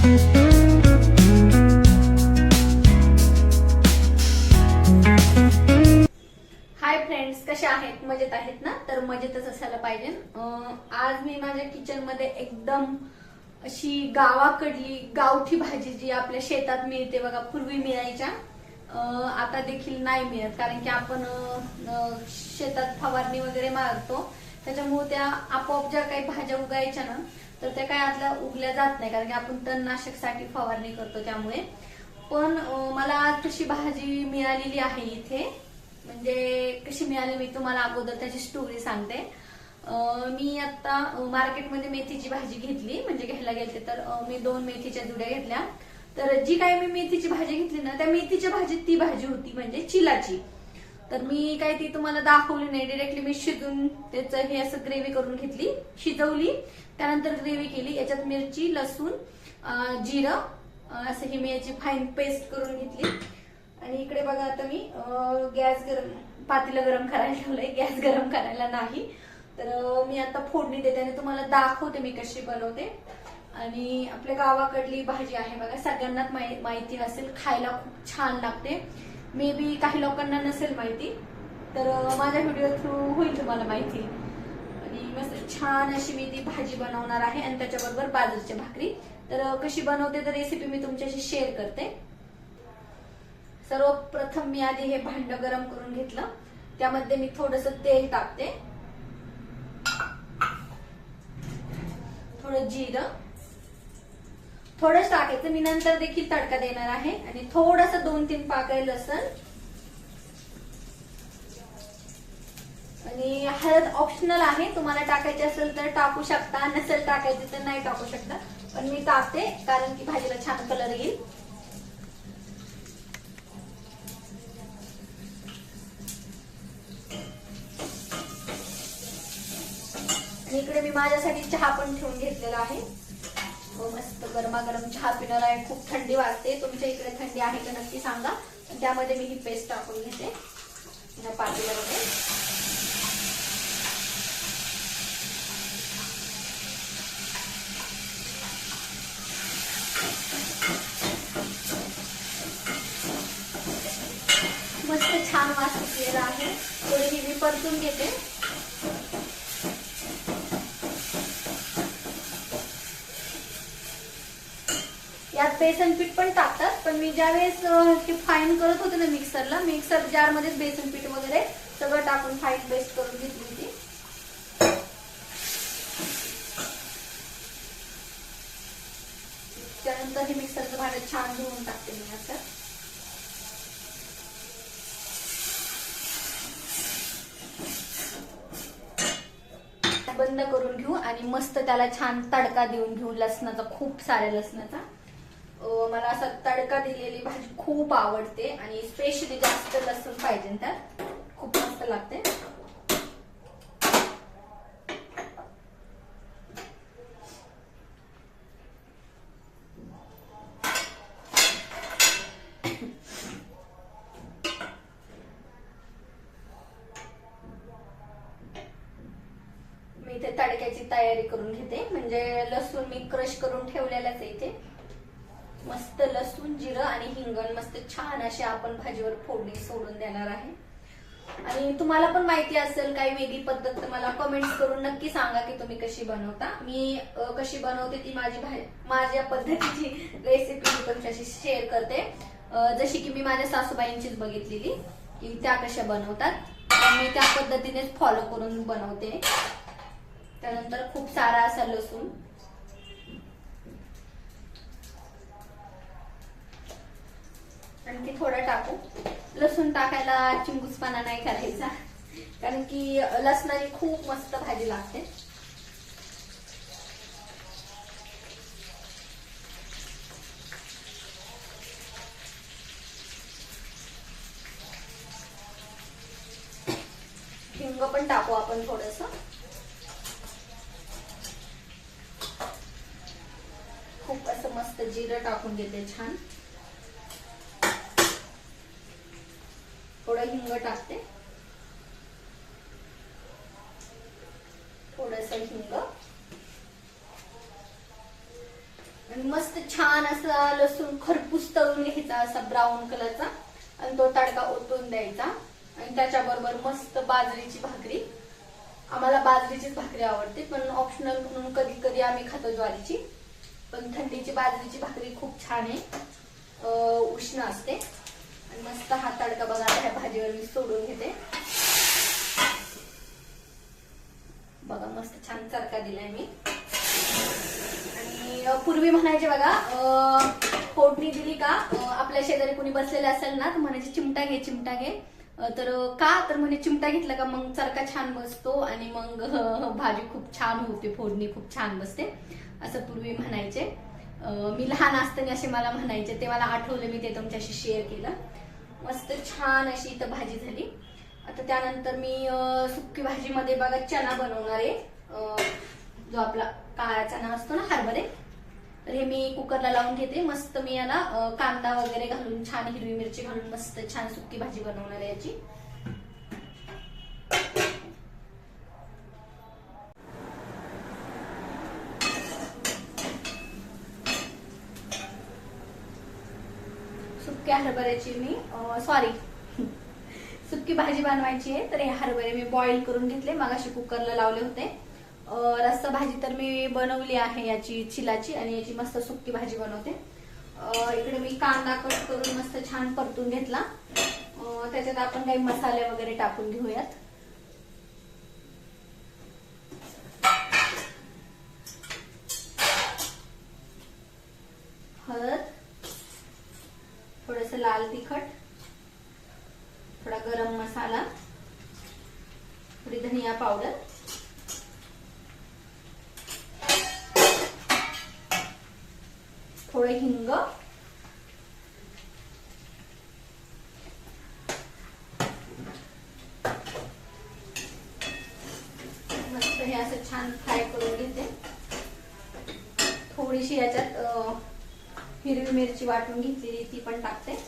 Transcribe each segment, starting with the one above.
Hi friends, कशा आहेत? मजेत आहेत ना? तर मजेतच असायला पाहिजे. आज मी माझ्या किचन मध्ये एकदम अशी गावाकडली गावठी भाजी जी आपल्या शेतात मिळते बघा, पूर्वी मिळायच्या, आता देखील नाही मिळत, कारण की आपण शेतात फवारणी वगैरे मारतो, त्याच्यामुळे त्या आपोआप ज्या काही भाज्या उगायच्या ना, तर त्या काय आतल्या उगल्या जात नाही, कारण की आपण तणनाशकसाठी फवारणी करतो. त्यामुळे पण मला आज तशी भाजी मिळालेली आहे इथे. म्हणजे कशी मिळाली मी तुम्हाला अगोदर त्याची स्टोरी सांगते. मी आता मार्केटमध्ये मेथीची भाजी घेतली, म्हणजे घ्यायला गेलते तर मी 2 मेथीच्या जुड्या घेतल्या. तर जी काही मी मेथीची भाजी घेतली ना, त्या मेथीच्या भाजीत ती भाजी होती, म्हणजे चिलाची. तर मी काय ती तुम्हाला दाखवली नाही, डिरेक्टली मी शिजून त्याचं हे असं ग्रेव्ही करून घेतली, शिजवली, त्यानंतर ग्रेव्ही केली. याच्यात मिरची, लसूण, जिरं असं ही मी याची फाईन पेस्ट करून घेतली. आणि इकडे बघा, आता मी गॅस पातेलं गरम करायला ठेवलंय, गॅस गरम करायला नाही. तर मी आता फोडणी देते आणि तुम्हाला दाखवते मी कशी बनवते. आणि आपल्या गावाकडली भाजी आहे बघा, सगळ्यांनाच माहिती असेल, खायला खूप छान लागते. मे बी काही लोकांना नसेल माहिती, तर माझ्या व्हिडिओ थ्रू होईल तुम्हाला माहिती. आणि मस्त छान अशी मी ती भाजी बनवणार आहे, आणि त्याच्याबरोबर बाजरीची भाकरी. तर कशी बनवते तर रेसिपी मी तुमच्याशी शेअर करते. सर्वप्रथम मी आधी हे भांड गरम करून घेतलं, त्यामध्ये मी थोडस तेल टाकते, थोडं जिरं, थोडंच टाकायचं, मी नंतर देखील तडका देणार आहे. आणि थोडस 2-3 पाकळी लसण, आणि हळद ऑप्शनल आहे, तुम्हाला टाकायची असेल तर टाकू शकता, नसेल टाकायची तर नाही टाकू शकता, पण मी टाकते कारण की भाजीला छान कलर येईल. इकडे मी माझ्यासाठी चहा पण ठेवून घेतलेला आहे. मस्त गरमागरम चहा पिणार आहे. खूप थंडी वाजते, तुमच्या इकडे थंडी आहे का नक्की सांगा. त्यामध्ये मी ही पेस्ट टाकून घेते पातेल्यामध्ये. मस्त छान वास सुटलेला आहे. थोडी ही मी परतून घेते. यात बेसन पीठ पण टाकतात, पण मी ज्यावेळेस हे फाईन करत होते ना मिक्सर जार मध्ये बेसन पीठ वगैरे सगळं टाकून फाईन पेस्ट करून घेतली होती. त्यानंतर हे मिक्सरचं भांडं छान धुवून टाकते मी आता. बंद करून घेऊ आणि मस्त त्याला छान तडका देऊन घेऊ लसणाचा, खूप साऱ्या लसणाचा. मला असा तडका दिलेली भाजी खूप आवडते, आणि स्पेशली जास्त लसूण पाहिजे, त्यात खूप मस्त लागते. मी इथे तडक्याची तयारी करून घेते, म्हणजे लसूण मी क्रश करून ठेवलेलाच आहे इथे. मस्त लसूण, जिरं आणि हिंगण मस्त छान अशी आपण भाजीवर फोडणी सोडून देणार आहे. आणि तुम्हाला पण माहिती असेल काही वेगळी पद्धत, तर मला कमेंट्स करून नक्की सांगा की तुम्ही कशी बनवता. मी कशी बनवते ती माझ्या पद्धतीची रेसिपी मी तुमच्याशी शेअर करते. जशी की मी माझ्या सासूबाईंचीच बघितलेली की त्या कशा बनवतात, मी त्या पद्धतीनेच फॉलो करून बनवते. त्यानंतर खूप सारा असा लसूण, आणखी थोडं टाकू. लसूण टाकायला चिंगूसपणा नाही करायचा, कारण की लसणाची खूप मस्त भाजी लागते. हिंग पण टाकू आपण थोडस. खूप असं मस्त जिरं टाकून घेते छान. थोडं हिंग टाकते, थोडस हिंग, आणि मस्त छान असा लसूण खरपूस तळून घ्यायचा असा ब्राऊन कलरचा आणि तो तडका ओतून द्यायचा. आणि त्याच्याबरोबर मस्त बाजरीची भाकरी. आम्हाला बाजरीचीच भाकरी आवडते, पण ऑप्शनल म्हणून कधी कधी आम्ही खातो ज्वारीची. पण थंडीची बाजरीची भाकरी खूप छान आहे, उष्ण असते. आणि मस्त हा तडका बघा ह्या भाजीवर मी सोडून घेते. बघा मस्त छान तडका दिलाय मी. आणि पूर्वी म्हणायचे बघा, फोडणी दिली का आपल्या शेजारी कोणी बसलेले असेल ना तर म्हणायचे चिमटा घे चिमटा घे. तर का तर म्हणजे चिमटा घेतला का मग चरका छान बसतो आणि मग भाजी खूप छान होते, फोडणी खूप छान बसते असं पूर्वी म्हणायचे. मी लहान असताना असे मला म्हणायचे, ते मला आठवलं, मी ते तुमच्याशी शेअर केलं. मस्त छान अशी इथं भाजी झाली. आता त्यानंतर मी सुकी भाजीमध्ये बघा चना बनवणार आहे, जो आपला काळा चना असतो ना, हरभरे. तर हे मी कुकरला लावून घेते. मस्त मी याला कांदा वगैरे घालून छान हिरवी मिरची घालून मस्त छान सुकी भाजी बनवणार आहे याची. सुक्या हरभऱ्याची मी सुकी भाजी बनवायची आहे. तर हे हरभरे मी बॉईल करून घेतले, मगाशी कुकरला लावले होते. रस्सा भाजी तर मी बनवली आहे याची चिलाची, आणि याची मस्त सुकी भाजी बनवते. इकडे मी कांदा कट करून मस्त छान परतून घेतला. त्याच्यात आपण काही मसाले वगैरे टाकून घेऊयात. हळद, थोडस लाल तिखट, थोडा गरम मसाला, थोडी धनिया पावडर, थोडं हिंग, मस्त हे असं छान फ्राय करून घेते. थोडीशी याच्यात हिरवी मिरची वाटून घेतलेली ती पण टाकते.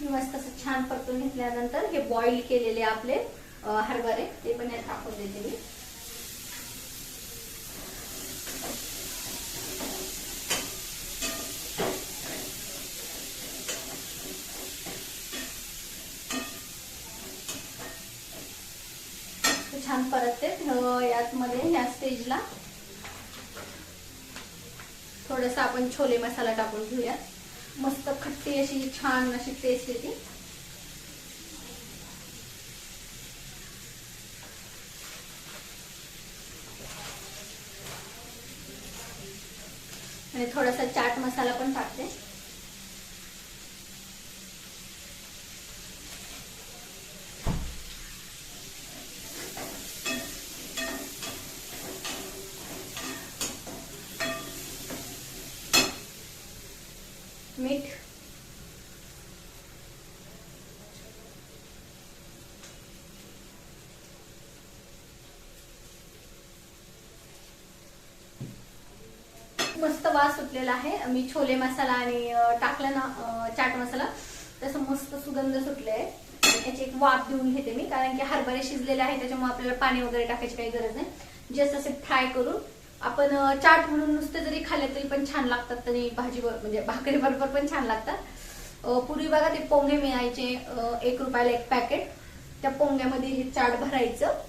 मस्त असं छान परतून घेतल्यानंतर हे बॉईल केलेले आपले हरभरे ते पण यात टाकून देते मी. छान परतते. यात मध्ये या स्टेजला थोडस आपण छोले मसाला टाकून घेऊया. मस्त खट्टी अशी छान अशी टेस्ट येते. आणि थोडासा चाट मसाला पण टाकते. मीठ, मस्त वास सुटलेला आहे. मी छोले मसाला आणि टाकला ना चाट मसाला, तसं मस्त सुगंध सुटले आहे. याची एक वाफ देऊन घेते मी, कारण की हरभरे शिजलेले आहे त्याच्यामुळे आपल्याला पाणी वगैरे टाकायची काही गरज नाही. जस्ट असे फ्राय करून आपण चाट म्हणून नुसते जरी खाल्ले तरी पण छान लागतात, आणि भाजी म्हणजे भाकरी बरोबर पण छान लागतात. पूर्वी बघा ते पोंगे मिळायचे 1 रुपयाला एक पॅकेट. त्या पोंग्यामध्ये हे चाट भरायचं,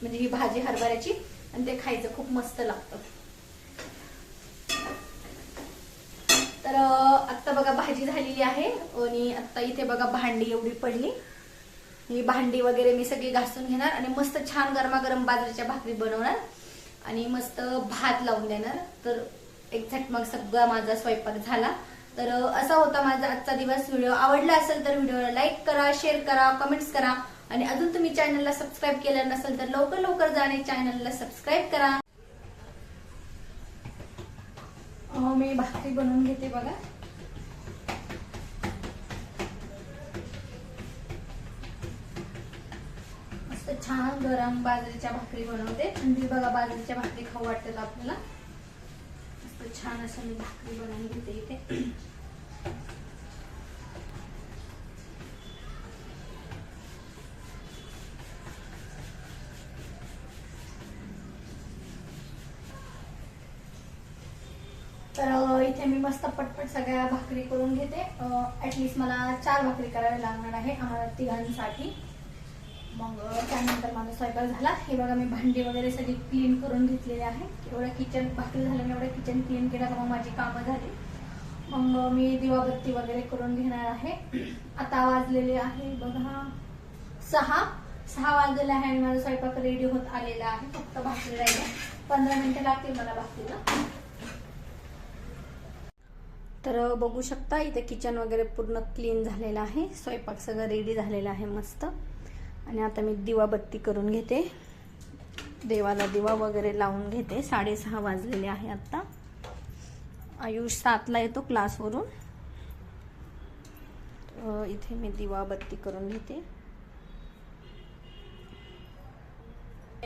म्हणजे ही भाजी हरभऱ्याची, आणि ते खायचं खूप मस्त लागतं. तर आता बघा भाजी झालेली आहे. आणि आता इथे बघा भांडी एवढी पडली. ही भांडी वगैरे मी सगळी घासून घेणार आणि मस्त छान गरमागरम बाजरीच्या भाकरी बनवणार आणि मस्त भात लावून देणार. तर एक्झॅक्ट मग सगळा माझा स्वयंपाक झाला. तर असा होता माझा आजचा दिवस. व्हिडिओ आवडला असेल तर व्हिडिओला लाईक करा, शेअर करा, कमेंट्स करा, आणि अजून तुम्ही चॅनलला सबस्क्राईब केलं नसेल तर लवकर लवकर जाणे चॅनलला सबस्क्राईब करा. मी भाकरी बनवून घेते बघा. छान गरम बाजरीच्या भाकरी बनवते. थंडी बघा बाजरीच्या भाकरी खाऊ वाटतात आपल्याला. मस्त छान असं मी भाकरी बनवून घेते इथे. तर इथे मी मस्त पटपट सगळ्या भाकरी करून घेते. ऍटलिस्ट मला 4 भाकरी कराव्या लागणार आहे आम्हाला तिघांसाठी. मग त्यानंतर माझा स्वयंपाक झाला. हे बघा मी भांडी वगैरे सगळी क्लीन करून घेतलेली आहे. एवढं किचन भाकरी झाल्याने एवढं किचन क्लीन केलं तर मग माझी कामं झाली. मग मी दिवाबत्ती वगैरे करून घेणार आहे. आता वाजलेले आहे बघा 6 वाजलेले आहे आणि माझा स्वयंपाक रेडी होत आलेला आहे. फक्त भाकरी राहिली. 15 मिनिटं लागतील मला भाकरीला. तर बघू शकता इथे किचन वगैरे पूर्ण क्लीन झालेलं आहे. स्वयंपाक सगळं रेडी झालेलं आहे मस्त. आणि आता मी दिवाबत्ती करून घेते. देवाला दिवा वगैरे लावून घेते. 6:30 वाजलेले आहे आता. आयुष 7ला येतो क्लासवरून. इथे मी दिवाबत्ती करून घेते.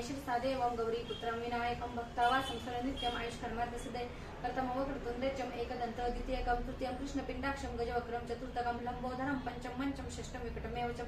सादेवं गौरी पुत्रं विनायकं भक्तावासं सरनित्यं आयुष्कर्मार्थसिद्धये प्रथमं वक्रतुण्डं एकदन्तं द्वितीयकं तृतीयं कृष्णपिण्डाक्षं गजवक्रं चतुर्थकं लम्बोदरं पंचमं षष्ठं विकटमेव च